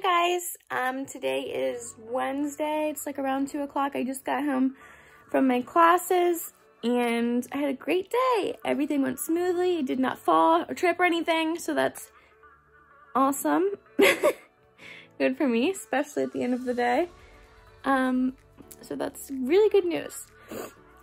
guys, today is Wednesday. It's like around 2 o'clock. I just got home from my classes and I had a great day. Everything went smoothly. I did not fall or trip or anything, so that's awesome. Good for me, especially at the end of the day. So that's really good news.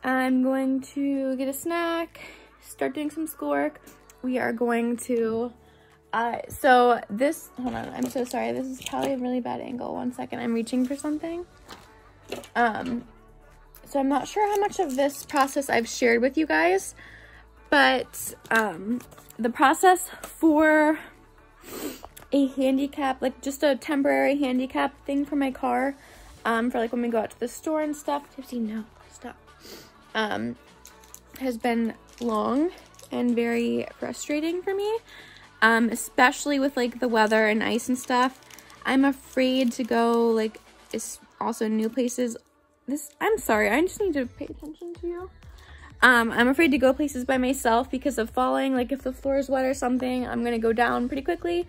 I'm going to get a snack, start doing some schoolwork. We are going to hold on, I'm so sorry. This is probably a really bad angle. 1 second, I'm reaching for something. So I'm not sure how much of this process I've shared with you guys, but the process for a handicap, like just a temporary handicap thing for my car, for like when we go out to the store and stuff. Tipsy, no, stop. Has been long and very frustrating for me. Especially with like the weather and ice and stuff. I'm afraid to go like, it's also new places. I'm sorry, I just need to pay attention to you. I'm afraid to go places by myself because of falling. Like if the floor is wet or something, I'm gonna go down pretty quickly.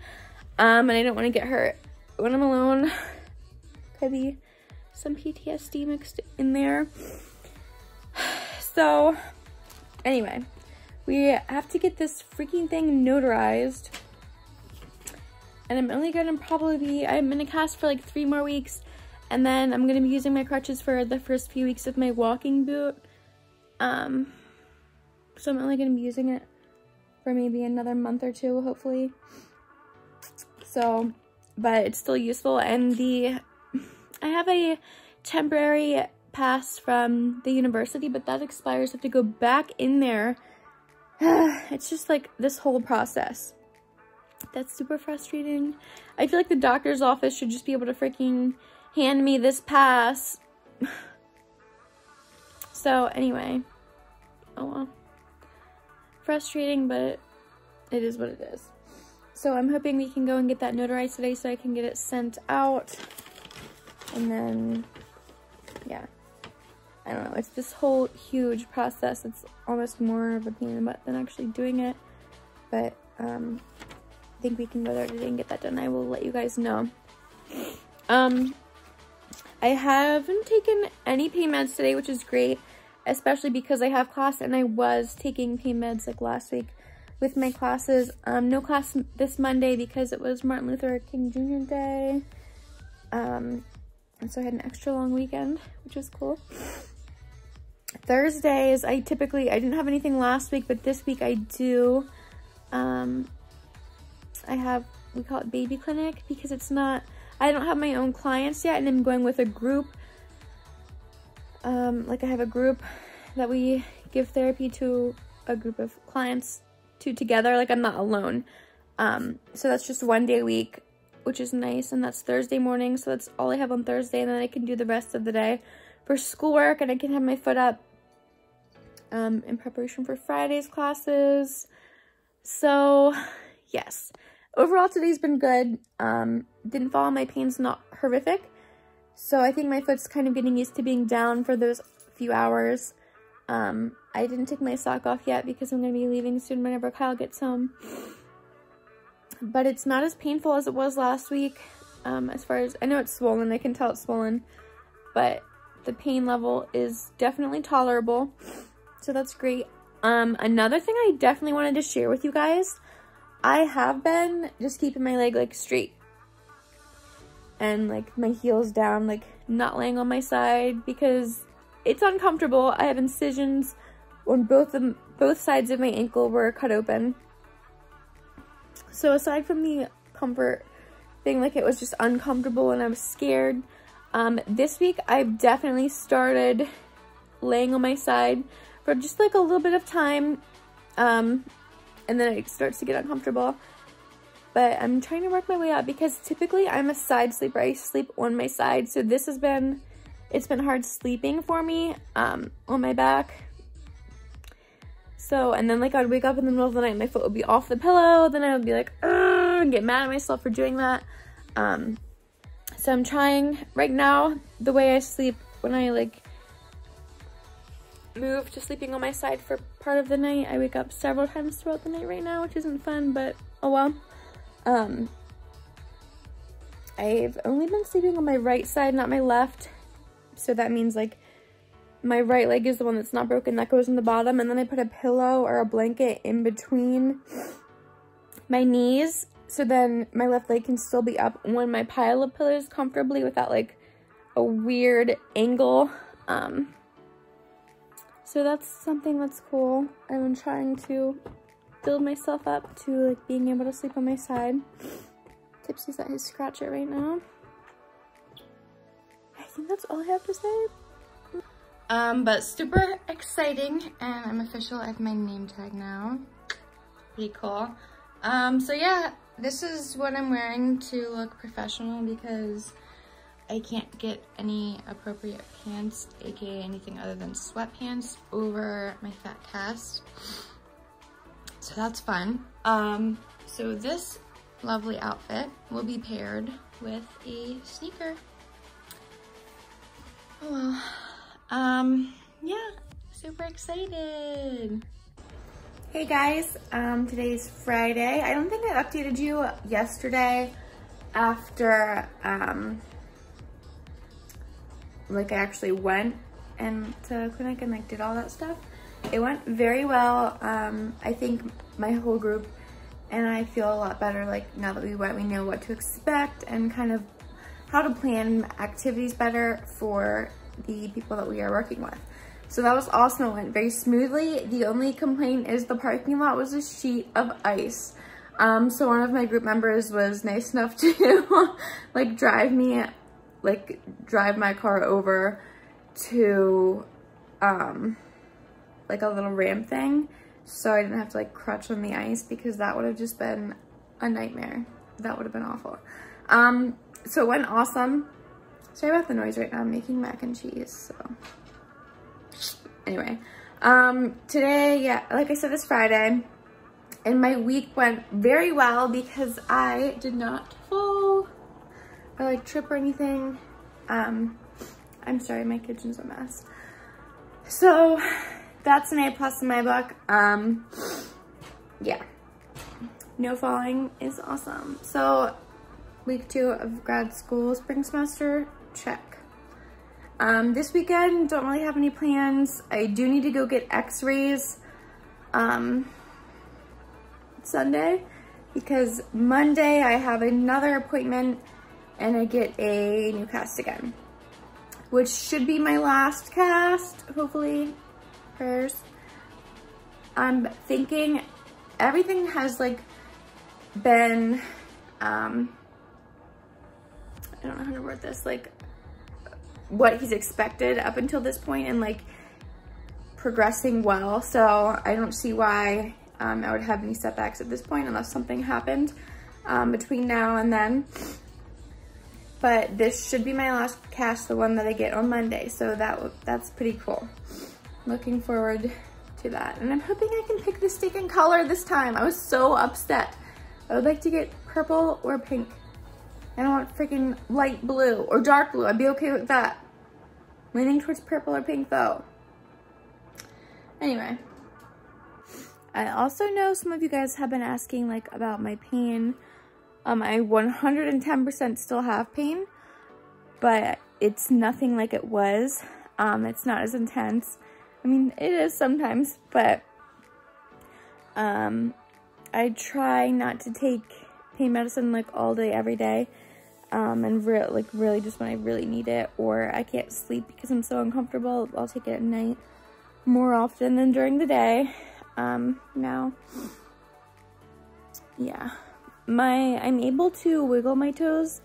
And I don't want to get hurt when I'm alone. Could be some PTSD mixed in there. So anyway, we have to get this freaking thing notarized. And I'm only gonna I'm in a cast for like 3 more weeks. And then I'm gonna be using my crutches for the first few weeks of my walking boot. So I'm only gonna be using it for maybe another month or 2, hopefully. So, but it's still useful. And I have a temporary pass from the university, but that expires. I have to go back in there. It's just like this whole process. That's super frustrating. I feel like the doctor's office should just be able to freaking hand me this pass. So anyway, oh well. Frustrating, but it is what it is. So I'm hoping we can go and get that notarized today so I can get it sent out. And then, yeah. I don't know, it's this whole huge process. It's almost more of a pain in the butt than actually doing it. But I think we can go there today and get that done. I will let you guys know. I haven't taken any pain meds today, which is great, especially because I have class and I was taking pain meds like last week with my classes. No class this Monday because it was Martin Luther King Jr. Day. And so I had an extra long weekend, which is cool. Thursdays, I didn't have anything last week, but this week I do. We call it baby clinic because I don't have my own clients yet, and I'm going with a group. Like I have a group that we give therapy to, a group of clients together. Like I'm not alone. So that's just 1 day a week, which is nice, and that's Thursday morning. So that's all I have on Thursday, and then I can do the rest of the day for schoolwork, and I can have my foot up in preparation for Friday's classes. So yes, overall today's been good. Didn't fall. My pain's not horrific, so I think my foot's kind of getting used to being down for those few hours. I didn't take my sock off yet because I'm going to be leaving soon whenever Kyle gets home, but it's not as painful as it was last week. As far as I know, it's swollen. I can tell it's swollen, but the pain level is definitely tolerable, so that's great. Another thing I definitely wanted to share with you guys, I have been just keeping my leg like straight and like my heels down, like not laying on my side because it's uncomfortable. I have incisions on both sides of my ankle were cut open. So aside from the comfort thing, like it was just uncomfortable and I was scared. This week I've definitely started laying on my side for just like a little bit of time, and then it starts to get uncomfortable. But I'm trying to work my way out because typically I'm a side sleeper. I sleep on my side, so it's been hard sleeping for me on my back. So, and then like I'd wake up in the middle of the night and my foot would be off the pillow, then I would be like, ugh, and get mad at myself for doing that. So I'm trying right now, the way I sleep when I like move to sleeping on my side for part of the night, I wake up several times throughout the night right now, which isn't fun, but oh well. I've only been sleeping on my right side, not my left. So that means like my right leg is the one that's not broken, that goes in the bottom, and then I put a pillow or a blanket in between my knees, so then my left leg can still be up on my pile of pillows comfortably without like a weird angle. So that's something that's cool. I've been trying to build myself up to like being able to sleep on my side. Tipsy's at his scratcher right now. I think that's all I have to say. But super exciting, and I'm official. I have my name tag now. Pretty cool. So yeah, this is what I'm wearing to look professional because I can't get any appropriate pants, aka anything other than sweatpants, over my fat cast. So that's fun. So this lovely outfit will be paired with a sneaker. Oh well. Yeah, super excited. Hey guys, today's Friday. I don't think I updated you yesterday after, like I actually went to clinic and like did all that stuff. It went very well. I think my whole group and I feel a lot better. Like now that we went, we know what to expect and kind of how to plan activities better for the people that we are working with. So that was awesome. It went very smoothly. The only complaint is the parking lot was a sheet of ice. So one of my group members was nice enough to like drive my car over to like a little ramp thing, so I didn't have to like crutch on the ice, because that would have just been a nightmare. That would have been awful. So it went awesome. Sorry about the noise right now. I'm making mac and cheese, so anyway, today, yeah, like I said, it's Friday, and my week went very well because I did not fall or like trip or anything. I'm sorry, my kitchen's a mess. So that's an A+ in my book. Yeah, no falling is awesome. So week 2 of grad school, spring semester, check. This weekend, don't really have any plans. I do need to go get x-rays Sunday, because Monday I have another appointment and I get a new cast again, which should be my last cast, hopefully. Prayers. I'm thinking everything has like been, I don't know how to word this, like what he's expected up until this point, and like progressing well. So I don't see why I would have any setbacks at this point unless something happened between now and then. But this should be my last cast, the one that I get on Monday. So that's pretty cool. Looking forward to that. And I'm hoping I can pick the stinking color this time. I was so upset. I would like to get purple or pink. I don't want freaking light blue or dark blue. I'd be okay with that. Leaning towards purple or pink though. Anyway. I also know some of you guys have been asking like about my pain. I 110% still have pain, but it's nothing like it was. It's not as intense. I mean, it is sometimes, but I try not to take pain medicine like all day, every day. And really just when I really need it, or I can't sleep because I'm so uncomfortable, I'll take it at night more often than during the day. Now, yeah, I'm able to wiggle my toes,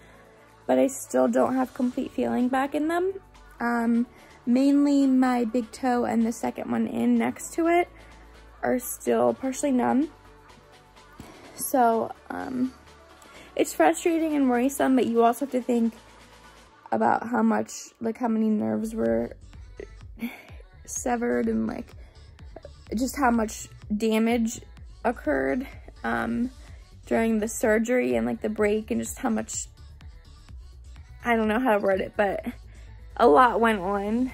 but I still don't have complete feeling back in them. Mainly my big toe and the second one in next to it are still partially numb. So, it's frustrating and worrisome, but you also have to think about how many nerves were severed, and like just how much damage occurred during the surgery and like the break, and just how much, I don't know how to word it, but a lot went on.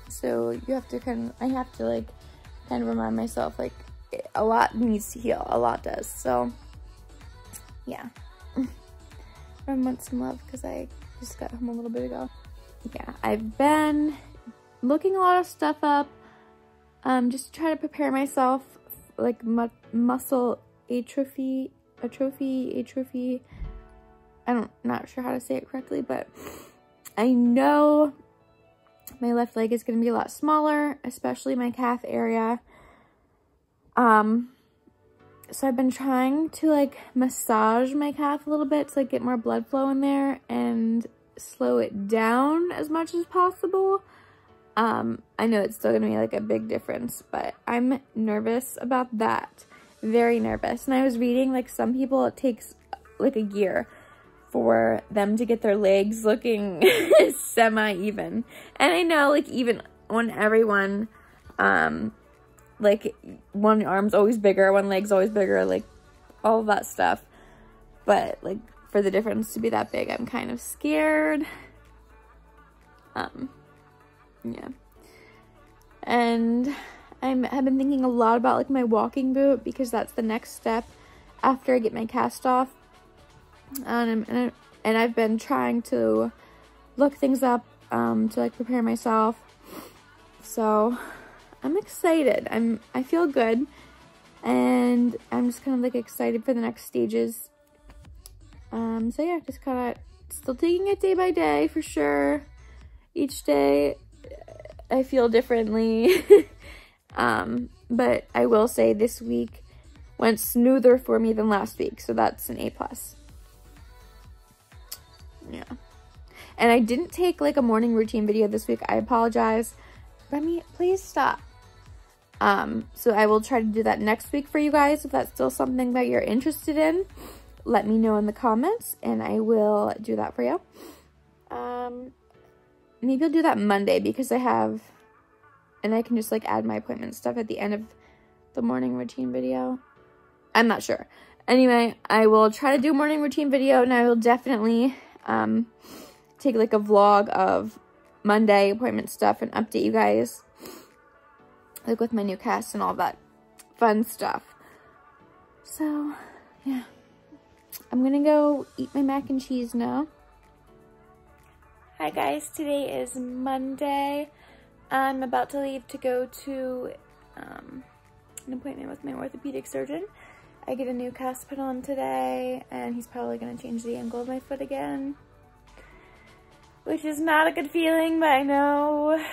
So you have to I have to like kind of remind myself like a lot needs to heal, a lot does. So yeah. want some love because I just got home a little bit ago. Yeah, I've been looking a lot of stuff up, just to try to prepare myself, like muscle atrophy. Not sure how to say it correctly, but I know my left leg is going to be a lot smaller, especially my calf area. So I've been trying to like massage my calf a little bit to like get more blood flow in there and slow it down as much as possible. I know it's still gonna be like a big difference, but I'm nervous about that. Very nervous. And I was reading like some people, it takes like a year for them to get their legs looking semi-even. And I know like even when everyone, like one arm's always bigger, one leg's always bigger, like all of that stuff. But like for the difference to be that big, I'm kind of scared. Yeah. And I've been thinking a lot about like my walking boot because that's the next step after I get my cast off. And I've been trying to look things up to like prepare myself. So I'm excited. I feel good, and I'm just kind of like excited for the next stages. So yeah, just kind of still taking it day by day for sure. Each day I feel differently. But I will say this week went smoother for me than last week, so that's an A+. Yeah. And I didn't take like a morning routine video this week. I apologize. Remy, please stop. So I will try to do that next week for you guys. If that's still something that you're interested in, let me know in the comments and I will do that for you. Maybe I'll do that Monday because I can just like add my appointment stuff at the end of the morning routine video. I'm not sure. Anyway, I will try to do a morning routine video, and I will definitely take like a vlog of Monday appointment stuff and update you guys like with my new cast and all that fun stuff. So yeah, I'm gonna go eat my mac and cheese now. Hi guys, today is Monday. I'm about to leave to go to an appointment with my orthopedic surgeon. I get a new cast put on today, and he's probably going to change the angle of my foot again, which is not a good feeling, but I know it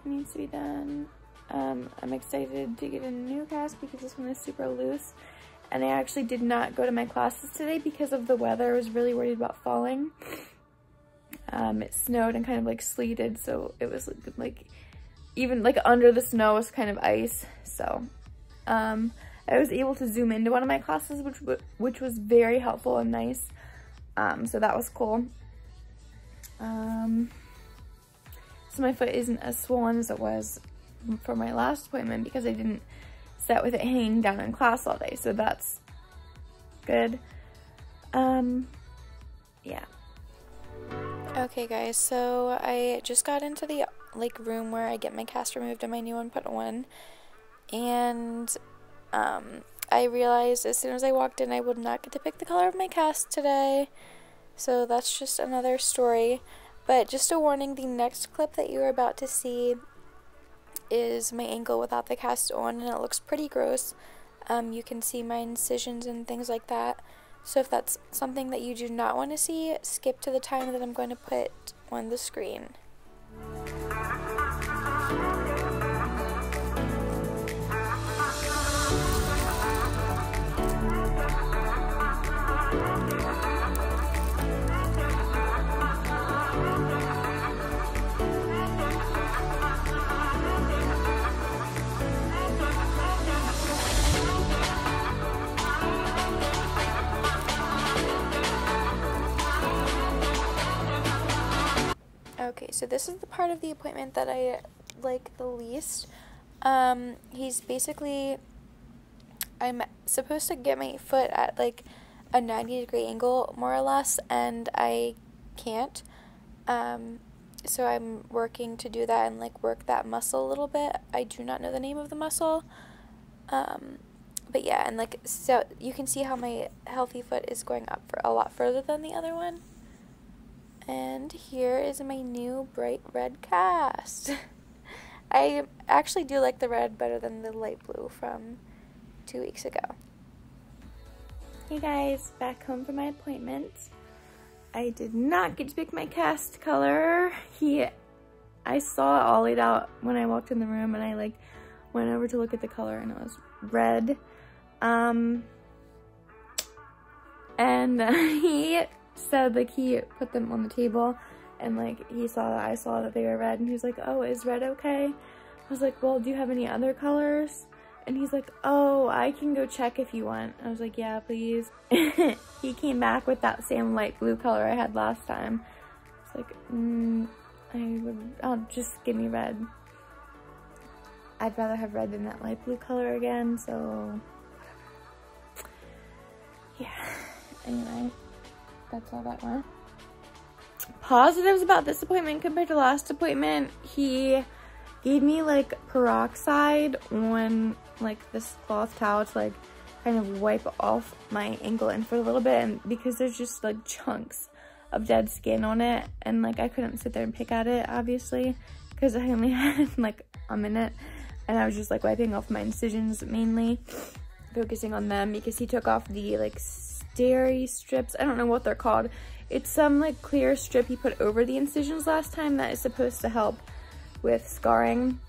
needs to be done. I'm excited to get a new cast because this one is super loose, and I actually did not go to my classes today because of the weather. I was really worried about falling. It snowed and kind of like sleeted, so it was like even like under the snow was kind of ice. So I was able to zoom into one of my classes, which was very helpful and nice. So that was cool. So my foot isn't as swollen as it was for my last appointment because I didn't sit with it hanging down in class all day. So that's good. Yeah. Okay guys, so I just got into the like room where I get my cast removed and my new one put on, and I realized as soon as I walked in I would not get to pick the color of my cast today, so that's just another story. But just a warning, the next clip that you're about to see is my ankle without the cast on, and it looks pretty gross. You can see my incisions and things like that. So if that's something that you do not want to see, skip to the time that I'm going to put on the screen. Okay, so this is the part of the appointment that I like the least. He's basically, I'm supposed to get my foot at like a 90-degree angle more or less, and I can't. So I'm working to do that and like work that muscle a little bit. I do not know the name of the muscle. But yeah, and like, so you can see how my healthy foot is going up for a lot further than the other one. And here is my new bright red cast. I actually do like the red better than the light blue from 2 weeks ago. Hey guys, back home from my appointment. I did not get to pick my cast color. I saw it all laid out when I walked in the room, and I like went over to look at the color, and it was red. And he said like he put them on the table, and like I saw that they were red, and he was like, "Oh, is red okay?" I was like, "Well, do you have any other colors?" And he's like, "Oh, I can go check if you want." I was like, "Yeah, please." He came back with that same light blue color I had last time. It's like, I'll just give me red. I'd rather have red than that light blue color again, so yeah. Anyway, that's all that went. Positives about this appointment compared to last appointment, he gave me like peroxide on like this cloth towel to like kind of wipe off my ankle and for a little bit, and because there's just like chunks of dead skin on it, and like I couldn't sit there and pick at it obviously because I only had like a minute, and I was just like wiping off my incisions mainly, focusing on them, because he took off the like steri strips. I don't know what they're called. It's some like clear strip he put over the incisions last time that is supposed to help with scarring.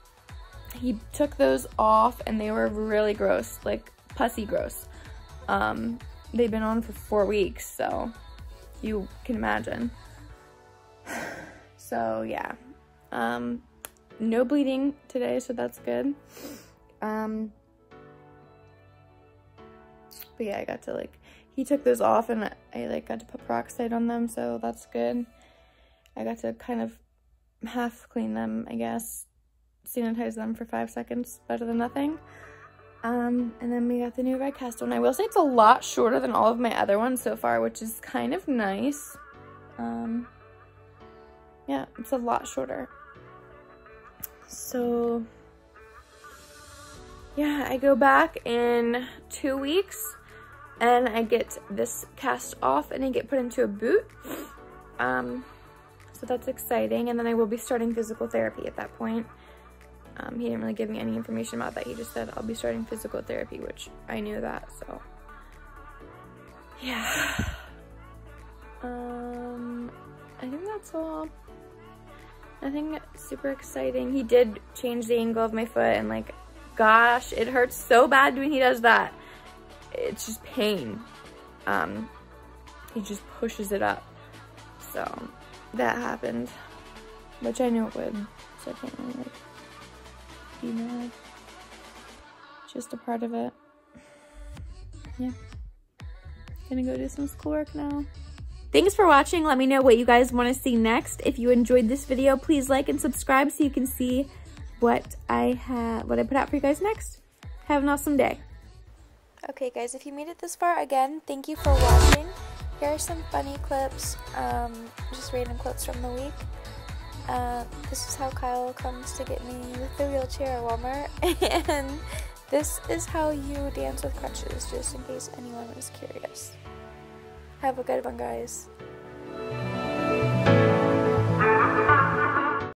He took those off and they were really gross, like pussy gross. They've been on for 4 weeks, so you can imagine. So yeah, no bleeding today, so that's good. But yeah, I got to like, he took those off and I like got to put peroxide on them, so that's good. I got to kind of half clean them, I guess, sanitize them for 5 seconds, better than nothing. And then we got the new red cast one. I will say it's a lot shorter than all of my other ones so far, which is kind of nice. Yeah, it's a lot shorter. So yeah, I go back in 2 weeks and I get this cast off and I get put into a boot. So that's exciting, and then I will be starting physical therapy at that point. He didn't really give me any information about that. He just said I'll be starting physical therapy, which I knew that, so yeah. I think that's all. Nothing super exciting. He did change the angle of my foot, and like, gosh, it hurts so bad when he does that. It's just pain. He just pushes it up. So that happened, which I knew it would, so I can't really like be mad. Just a part of it. Yeah. Gonna go do some schoolwork now. Thanks for watching. Let me know what you guys want to see next. If you enjoyed this video, please like and subscribe so you can see what I put out for you guys next. Have an awesome day. Okay guys, if you made it this far, again, thank you for watching. Here are some funny clips, just random clips from the week. This is how Kyle comes to get me with the wheelchair at Walmart, and this is how you dance with crutches, just in case anyone was curious. Have a good one, guys.